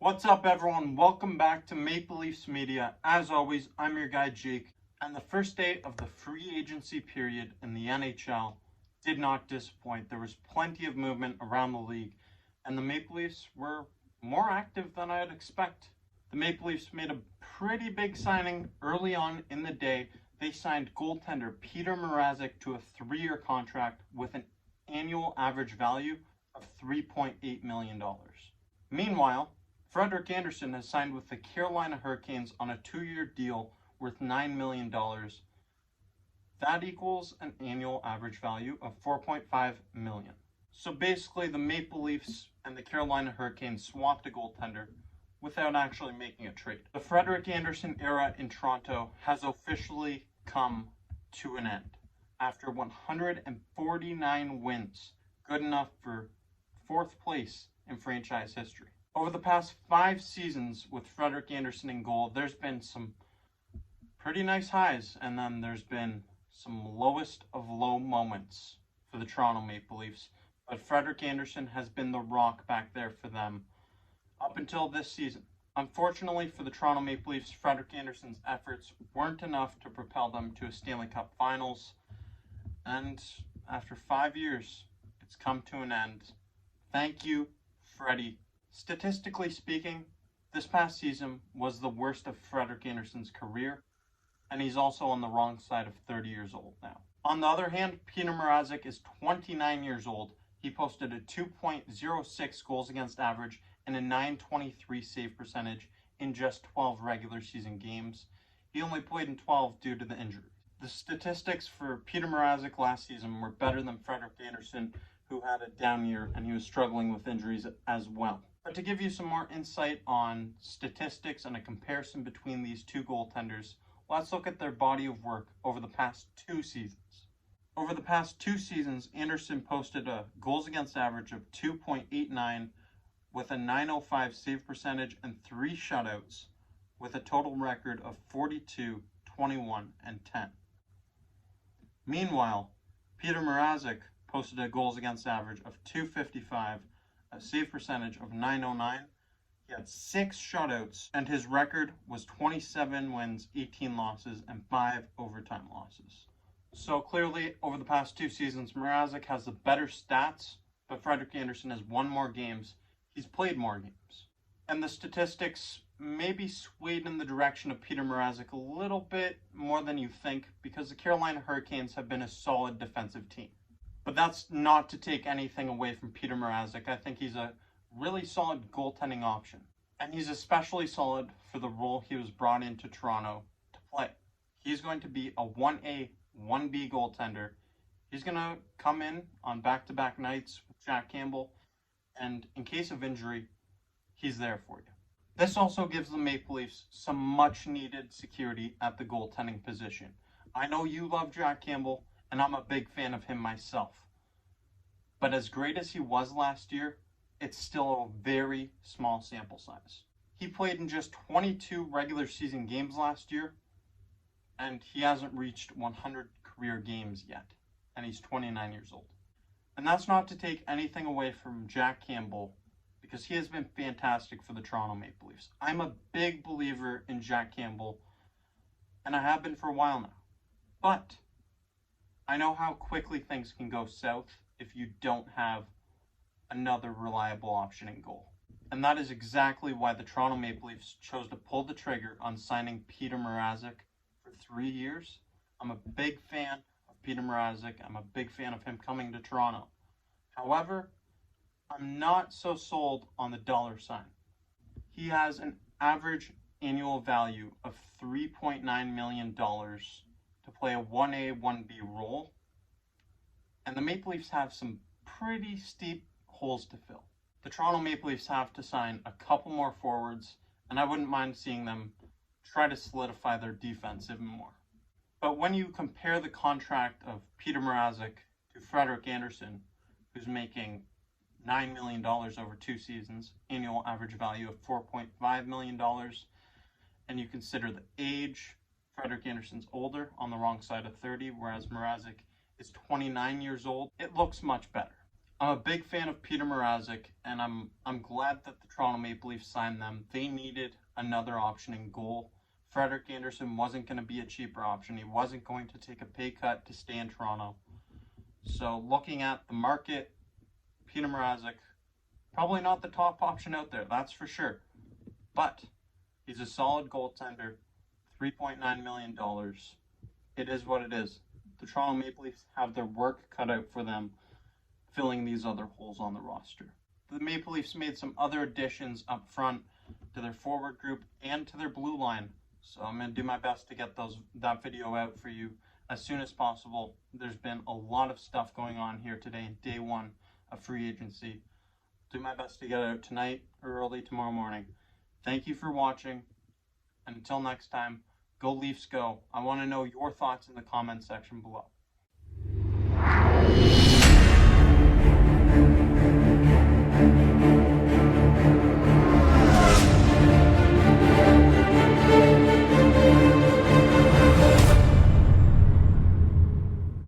What's up, everyone? Welcome back to Maple Leafs Media. As always, I'm your guy, Jake. And the first day of the free agency period in the NHL did not disappoint. There was plenty of movement around the league, and the Maple Leafs were more active than I'd expect. The Maple Leafs made a pretty big signing early on in the day. They signed goaltender Petr Mrazek to a 3-year contract with an annual average value of $3.8 million. Meanwhile, Frederik Andersen has signed with the Carolina Hurricanes on a 2-year deal worth $9 million. That equals an annual average value of $4.5 million. So basically, the Maple Leafs and the Carolina Hurricanes swapped a goaltender without actually making a trade. The Frederik Andersen era in Toronto has officially come to an end after 149 wins, good enough for 4th place in franchise history. Over the past 5 seasons with Frederik Andersen in goal, there's been some pretty nice highs, and then there's been some lowest of low moments for the Toronto Maple Leafs. But Frederik Andersen has been the rock back there for them up until this season. Unfortunately for the Toronto Maple Leafs, Frederik Andersen's efforts weren't enough to propel them to a Stanley Cup Finals. And after 5 years, it's come to an end. Thank you, Freddie. Statistically speaking, this past season was the worst of Frederik Andersen's career, and he's also on the wrong side of 30 years old now. On the other hand, Petr Mrazek is 29 years old. He posted a 2.06 goals against average and a .923 save percentage in just 12 regular season games. He only played in 12 due to the injury. The statistics for Petr Mrazek last season were better than Frederik Andersen, who had a down year and he was struggling with injuries as well. But to give you some more insight on statistics and a comparison between these two goaltenders, let's look at their body of work over the past 2 seasons. Over the past 2 seasons, Andersen posted a goals against average of 2.89 with a .905 save percentage and 3 shutouts with a total record of 42, 21, and 10. Meanwhile, Petr Mrazek posted a goals against average of 255, a save percentage of .909. He had 6 shutouts, and his record was 27 wins, 18 losses, and 5 overtime losses. So clearly, over the past 2 seasons, Mrazek has the better stats, but Frederik Andersen has won more games. He's played more games. And the statistics may be swayed in the direction of Petr Mrazek a little bit more than you think, because the Carolina Hurricanes have been a solid defensive team. But that's not to take anything away from Petr Mrazek. I think he's a really solid goaltending option. And he's especially solid for the role he was brought into Toronto to play. He's going to be a 1A, 1B goaltender. He's going to come in on back-to-back nights with Jack Campbell, and in case of injury, he's there for you. This also gives the Maple Leafs some much-needed security at the goaltending position. I know you love Jack Campbell, and I'm a big fan of him myself. But as great as he was last year, it's still a very small sample size. He played in just 22 regular season games last year, and he hasn't reached 100 career games yet, and he's 29 years old. And that's not to take anything away from Jack Campbell, because he has been fantastic for the Toronto Maple Leafs. I'm a big believer in Jack Campbell, and I have been for a while now. But I know how quickly things can go south if you don't have another reliable option in goal. And that is exactly why the Toronto Maple Leafs chose to pull the trigger on signing Petr Mrazek for 3 years. I'm a big fan of Petr Mrazek. I'm a big fan of him coming to Toronto. However, I'm not so sold on the dollar sign. He has an average annual value of $3.9 million to play a 1A, 1B role. And the Maple Leafs have some pretty steep holes to fill. The Toronto Maple Leafs have to sign a couple more forwards, and I wouldn't mind seeing them try to solidify their defense even more. But when you compare the contract of Petr Mrazek to Frederik Andersen, who's making $9 million over 2 seasons, annual average value of $4.5 million, and you consider the age, Frederik Andersen's older, on the wrong side of 30, whereas Mrazek is 29 years old, it looks much better. I'm a big fan of Petr Mrazek, and I'm glad that the Toronto Maple Leafs signed them. They needed another option in goal. Frederik Andersen wasn't going to be a cheaper option. He wasn't going to take a pay cut to stay in Toronto. So looking at the market, Petr Mrazek, probably not the top option out there, that's for sure. But he's a solid goaltender, $3.9 million. It is what it is. The Toronto Maple Leafs have their work cut out for them filling these other holes on the roster. The Maple Leafs made some other additions up front to their forward group and to their blue line. So I'm going to do my best to get that video out for you as soon as possible. There's been a lot of stuff going on here today, day one of free agency. Do my best to get it out tonight or early tomorrow morning. Thank you for watching. And until next time, go Leafs go. I want to know your thoughts in the comment section below.